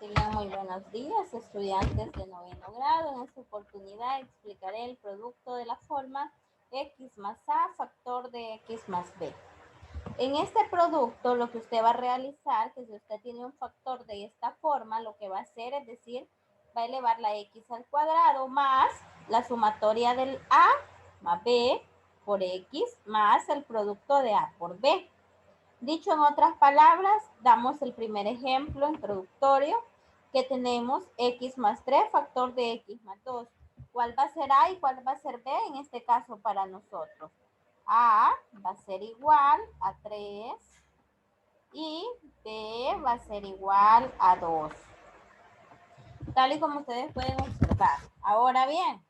Tengan muy buenos días, estudiantes de noveno grado. En esta oportunidad explicaré el producto de la forma x más a factor de x más b. En este producto lo que usted va a realizar, que si usted tiene un factor de esta forma, lo que va a hacer es decir, va a elevar la x al cuadrado más la sumatoria del a más b por x más el producto de a por b. Dicho en otras palabras, damos el primer ejemplo introductorio que tenemos x más 3 factor de x más 2. ¿Cuál va a ser a y cuál va a ser b en este caso para nosotros? A va a ser igual a 3 y b va a ser igual a 2. Tal y como ustedes pueden observar. Ahora bien,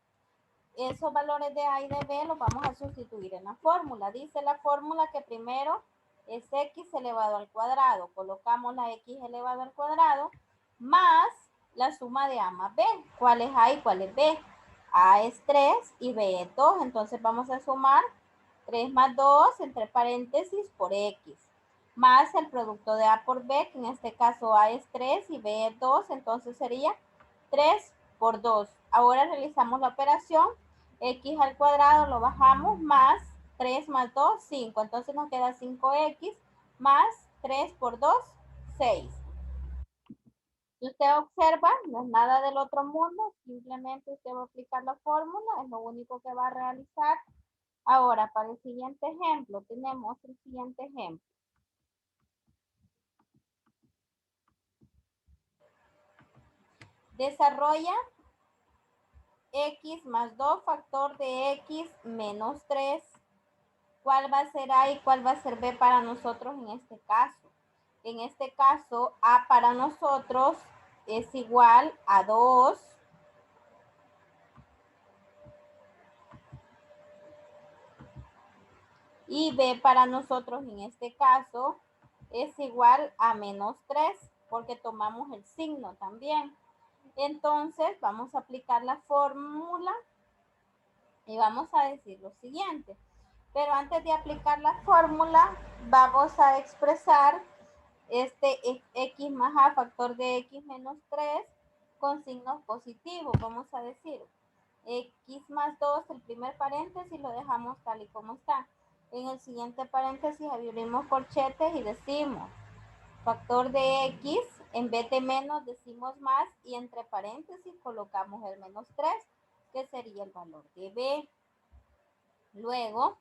esos valores de a y de b los vamos a sustituir en la fórmula. Dice la fórmula que primero es x elevado al cuadrado. Colocamos la x elevado al cuadrado más la suma de a más b. ¿Cuál es a y cuál es b? A es 3 y b es 2. Entonces vamos a sumar 3 más 2 entre paréntesis por x. Más el producto de a por b, que en este caso a es 3 y b es 2. Entonces sería 3 por 2. Ahora realizamos la operación. X al cuadrado lo bajamos más 3 más 2, 5. Entonces nos queda 5x más 3 por 2, 6. Si usted observa, no es nada del otro mundo. Simplemente usted va a aplicar la fórmula. Es lo único que va a realizar. Ahora, para el siguiente ejemplo, tenemos el siguiente ejemplo. Desarrolla x más 2 factor de x menos 3. ¿Cuál va a ser a y cuál va a ser b para nosotros en este caso? En este caso, a para nosotros es igual a 2 y b para nosotros en este caso es igual a menos 3 porque tomamos el signo también. Entonces vamos a aplicar la fórmula y vamos a decir lo siguiente. Pero antes de aplicar la fórmula, vamos a expresar este x más a factor de x menos 3 con signos positivos. Vamos a decir x más 2, el primer paréntesis lo dejamos tal y como está. En el siguiente paréntesis abrimos corchetes y decimos factor de x, en vez de menos decimos más y entre paréntesis colocamos el menos 3, que sería el valor de b. Luego,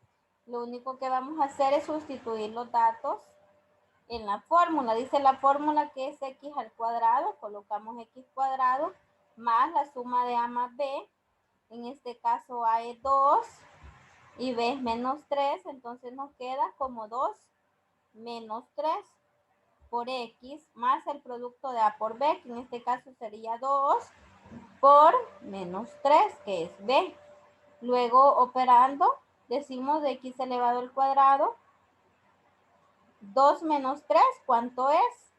lo único que vamos a hacer es sustituir los datos en la fórmula. Dice la fórmula que es x al cuadrado, colocamos x cuadrado más la suma de a más b. En este caso a es 2 y b es menos 3, entonces nos queda como 2 menos 3 por x más el producto de a por b, que en este caso sería 2 por menos 3, que es b. Luego operando, decimos de x elevado al cuadrado. 2 menos 3, ¿cuánto es?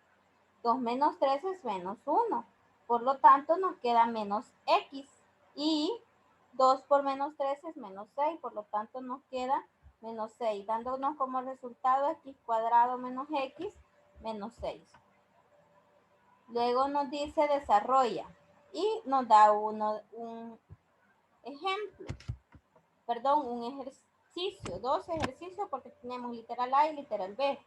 2 menos 3 es menos 1. Por lo tanto, nos queda menos x. Y 2 por menos 3 es menos 6. Por lo tanto, nos queda menos 6, dándonos como resultado x cuadrado menos x menos 6. Luego nos dice desarrolla y nos da un ejemplo. Perdón, un ejercicio. Dos ejercicios porque tenemos literal A y literal B.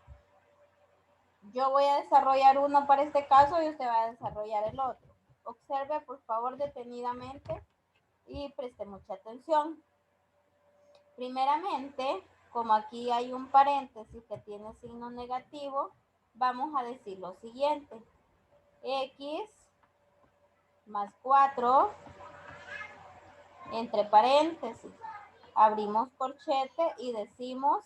Yo voy a desarrollar uno para este caso y usted va a desarrollar el otro. Observe por favor detenidamente y preste mucha atención. Primeramente, como aquí hay un paréntesis que tiene signo negativo, vamos a decir lo siguiente. X más 4 entre paréntesis. Abrimos corchete y decimos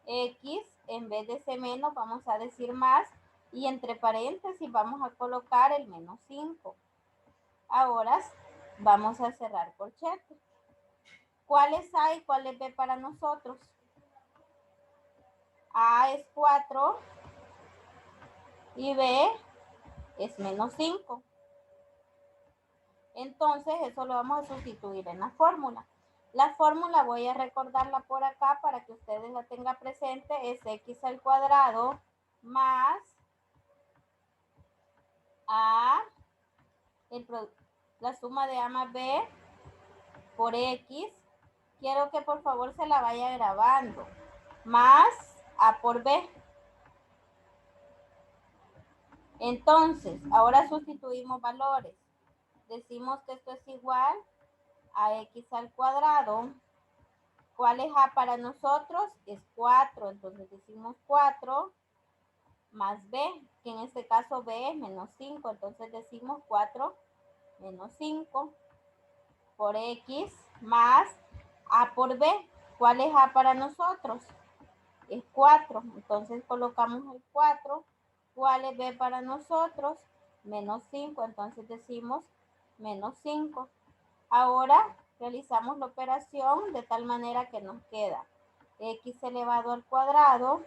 x, en vez de ese menos vamos a decir más y entre paréntesis vamos a colocar el menos 5. Ahora vamos a cerrar corchete. ¿Cuál es a y cuál es b para nosotros? A es 4 y b es menos 5. Entonces eso lo vamos a sustituir en la fórmula. La fórmula voy a recordarla por acá para que ustedes la tengan presente. Es x al cuadrado más a la suma de A más B por X. Quiero que por favor se la vaya grabando. Más A por B. Entonces, ahora sustituimos valores. Decimos que esto es igual a X al cuadrado. ¿Cuál es A para nosotros? Es 4. Entonces decimos 4 más B, que en este caso B es menos 5. Entonces decimos 4 menos 5 por X más A por B. ¿Cuál es A para nosotros? Es 4. Entonces colocamos el 4. ¿Cuál es B para nosotros? Menos 5. Entonces decimos menos 5. Ahora realizamos la operación de tal manera que nos queda X elevado al cuadrado.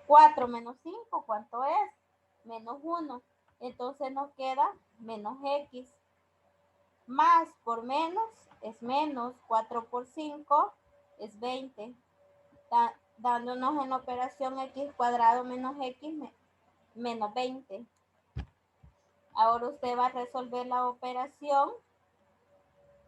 4 menos 5, ¿cuánto es? Menos 1. Entonces nos queda menos X. Más por menos es menos. 4 por 5 es 20. Dándonos en la operación X cuadrado menos X menos 20. Ahora usted va a resolver la operación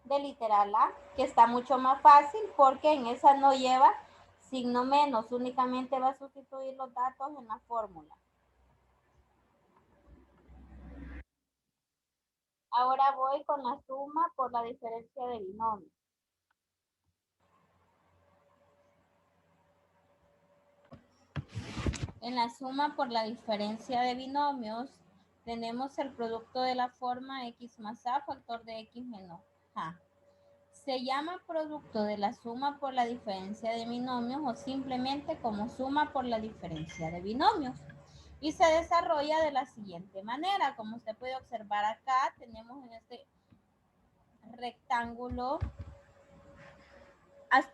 de literal A, que está mucho más fácil porque en esa no lleva signo menos, únicamente va a sustituir los datos en la fórmula. Ahora voy con la suma por la diferencia de binomios. En la suma por la diferencia de binomios tenemos el producto de la forma X más A factor de X menos A. Se llama producto de la suma por la diferencia de binomios o simplemente como suma por la diferencia de binomios. Y se desarrolla de la siguiente manera. Como usted puede observar acá, tenemos en este rectángulo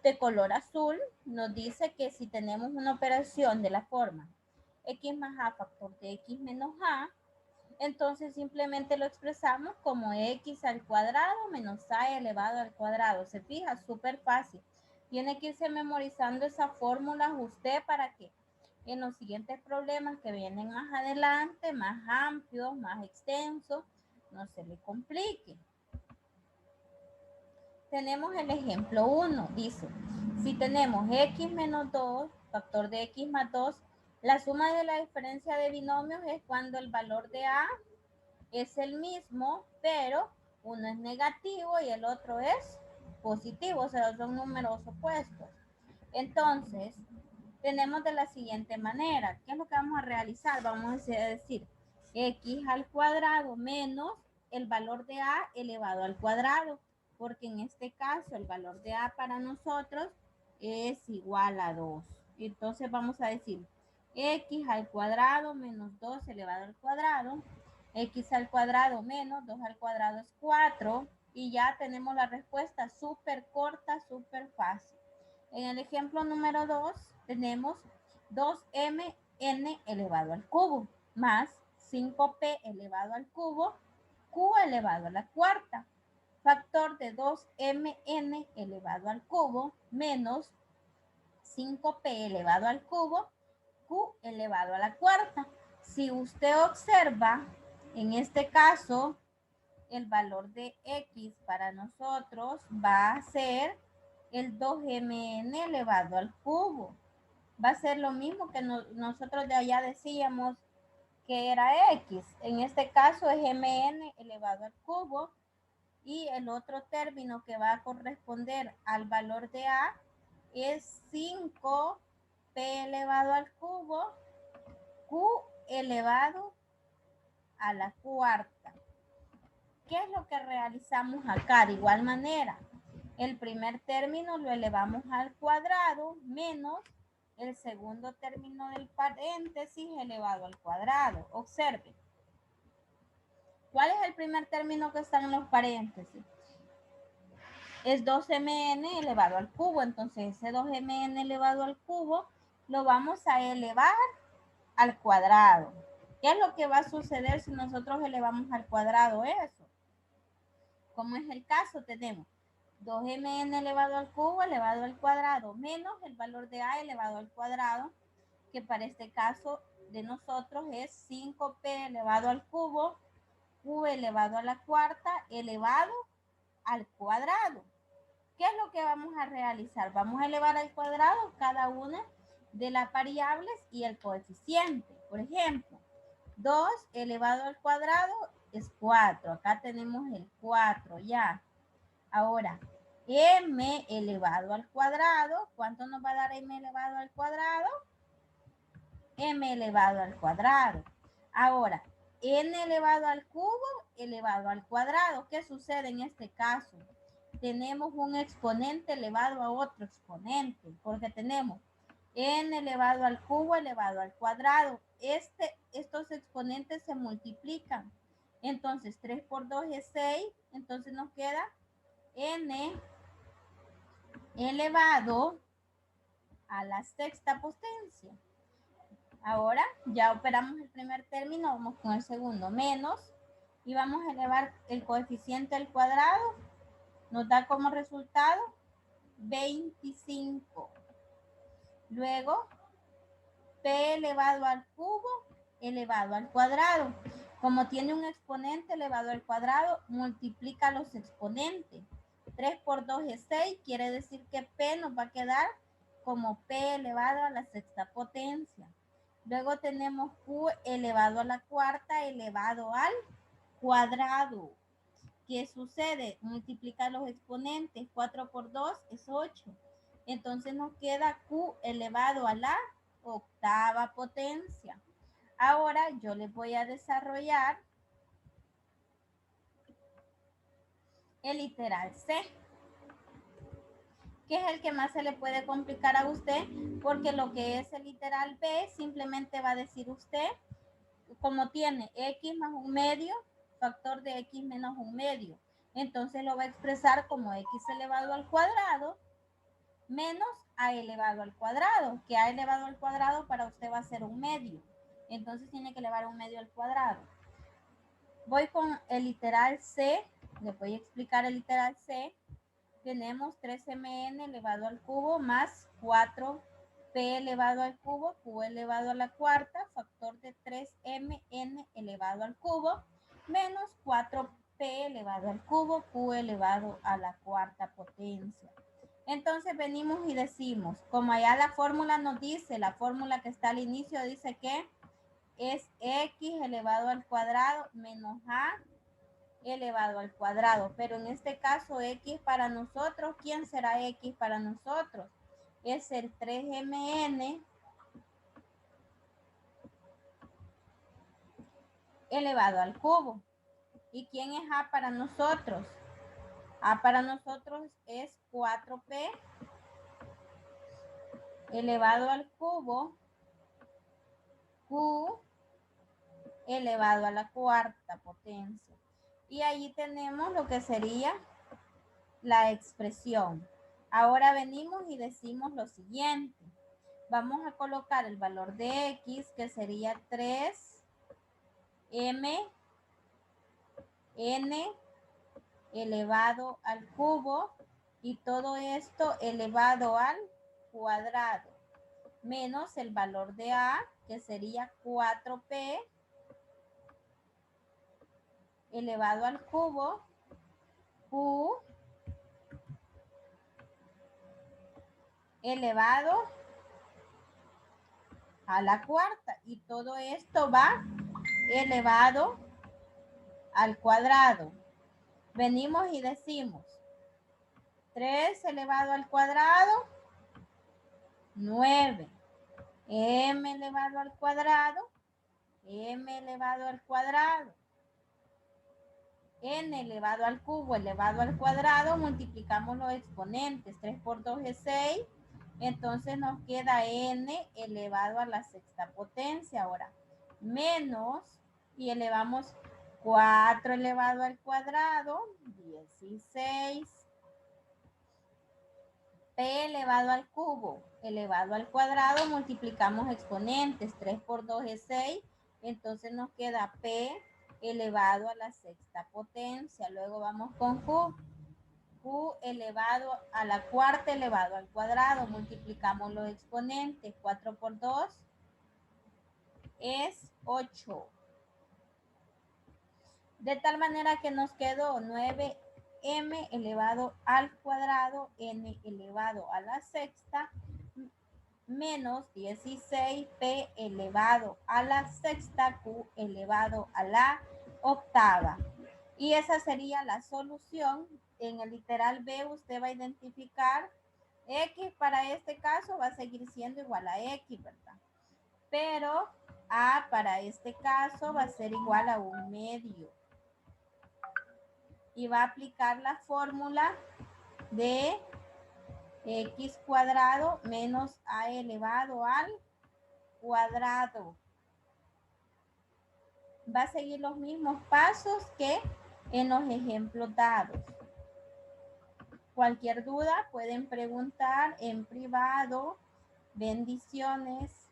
de color azul, nos dice que si tenemos una operación de la forma X más A factor de X menos A, entonces simplemente lo expresamos como X al cuadrado menos A elevado al cuadrado. Se fija, súper fácil. Tiene que irse memorizando esa fórmula usted para que en los siguientes problemas que vienen más adelante, más amplios, más extensos, no se le complique. Tenemos el ejemplo 1, dice, si tenemos X menos 2, factor de X más 2, la suma de la diferencia de binomios es cuando el valor de A es el mismo, pero uno es negativo y el otro es positivo, o sea, son números opuestos. Entonces, tenemos de la siguiente manera, ¿qué es lo que vamos a realizar? Vamos a decir X al cuadrado menos el valor de A elevado al cuadrado, porque en este caso el valor de A para nosotros es igual a 2. Entonces vamos a decir X al cuadrado menos 2 elevado al cuadrado, X al cuadrado menos 2 al cuadrado es 4 y ya tenemos la respuesta súper corta, súper fácil. En el ejemplo número 2 tenemos 2mn elevado al cubo más 5p elevado al cubo, q elevado a la cuarta. Factor de 2mn elevado al cubo menos 5p elevado al cubo, q elevado a la cuarta. Si usted observa, en este caso, el valor de x para nosotros va a ser el 2mn elevado al cubo. Va a ser lo mismo que nosotros de allá decíamos que era x. En este caso es mn elevado al cubo. Y el otro término que va a corresponder al valor de a es 5p elevado al cubo, q elevado a la cuarta. ¿Qué es lo que realizamos acá? De igual manera, el primer término lo elevamos al cuadrado menos el segundo término del paréntesis elevado al cuadrado. Observen. ¿Cuál es el primer término que está en los paréntesis? Es 2mn elevado al cubo. Entonces, ese 2mn elevado al cubo lo vamos a elevar al cuadrado. ¿Qué es lo que va a suceder si nosotros elevamos al cuadrado eso? Como es el caso, tenemos 2mn elevado al cubo elevado al cuadrado menos el valor de a elevado al cuadrado, que para este caso de nosotros es 5p elevado al cubo q elevado a la cuarta elevado al cuadrado. ¿Qué es lo que vamos a realizar? Vamos a elevar al cuadrado cada una de las variables y el coeficiente. Por ejemplo, 2 elevado al cuadrado es 4. Acá tenemos el 4 ya. Ahora, m elevado al cuadrado. ¿Cuánto nos va a dar m elevado al cuadrado? M elevado al cuadrado. Ahora, n elevado al cubo elevado al cuadrado. ¿Qué sucede en este caso? Tenemos un exponente elevado a otro exponente, porque tenemos n elevado al cubo elevado al cuadrado. Estos exponentes se multiplican. Entonces, 3 por 2 es 6. Entonces nos queda n elevado a la sexta potencia. Ahora ya operamos el primer término, vamos con el segundo, menos, y vamos a elevar el coeficiente al cuadrado. Nos da como resultado 25. Luego, p elevado al cubo elevado al cuadrado. Como tiene un exponente elevado al cuadrado, multiplica los exponentes. 3 por 2 es 6, quiere decir que p nos va a quedar como p elevado a la sexta potencia. Luego tenemos q elevado a la cuarta elevado al cuadrado. ¿Qué sucede? Multiplica los exponentes. 4 por 2 es 8. Entonces nos queda q elevado a la octava potencia. Ahora yo les voy a desarrollar el literal C, que es el que más se le puede complicar a usted, porque lo que es el literal B simplemente va a decir usted, como tiene x más un medio, factor de x menos un medio, entonces lo va a expresar como x elevado al cuadrado menos a elevado al cuadrado, que a elevado al cuadrado para usted va a ser un medio, entonces tiene que elevar un medio al cuadrado. Voy con el literal C, les voy a explicar el literal C. Tenemos 3mn elevado al cubo más 4p elevado al cubo, q elevado a la cuarta, factor de 3mn elevado al cubo, menos 4p elevado al cubo, q elevado a la cuarta potencia. Entonces venimos y decimos, como allá la fórmula nos dice, la fórmula que está al inicio dice que es x elevado al cuadrado menos a elevado al cuadrado, pero en este caso x para nosotros, ¿quién será x para nosotros? Es el 3mn elevado al cubo. ¿Y quién es a para nosotros? A para nosotros es 4p elevado al cubo, q elevado a la cuarta potencia. Y allí tenemos lo que sería la expresión. Ahora venimos y decimos lo siguiente. Vamos a colocar el valor de x, que sería 3mn elevado al cubo, y todo esto elevado al cuadrado, menos el valor de a, que sería 4p elevado al cubo, q elevado a la cuarta, y todo esto va elevado al cuadrado. Venimos y decimos 3 elevado al cuadrado, 9. M elevado al cuadrado, M elevado al cuadrado. N elevado al cubo elevado al cuadrado, multiplicamos los exponentes. 3 por 2 es 6. Entonces nos queda n elevado a la sexta potencia. Ahora, menos, y elevamos 4 elevado al cuadrado, 16. P elevado al cubo elevado al cuadrado, multiplicamos exponentes. 3 por 2 es 6. Entonces nos queda P elevado a la sexta potencia. Luego vamos con Q. Q elevado a la cuarta elevado al cuadrado. Multiplicamos los exponentes. 4 por 2 es 8. De tal manera que nos quedó 9m elevado al cuadrado n elevado a la sexta menos 16p elevado a la sexta q elevado a la octava. Y esa sería la solución. En el literal B usted va a identificar X para este caso va a seguir siendo igual a X, ¿verdad? Pero A para este caso va a ser igual a 1/2. Y va a aplicar la fórmula de X cuadrado menos A elevado al cuadrado. Va a seguir los mismos pasos que en los ejemplos dados. Cualquier duda pueden preguntar en privado. Bendiciones.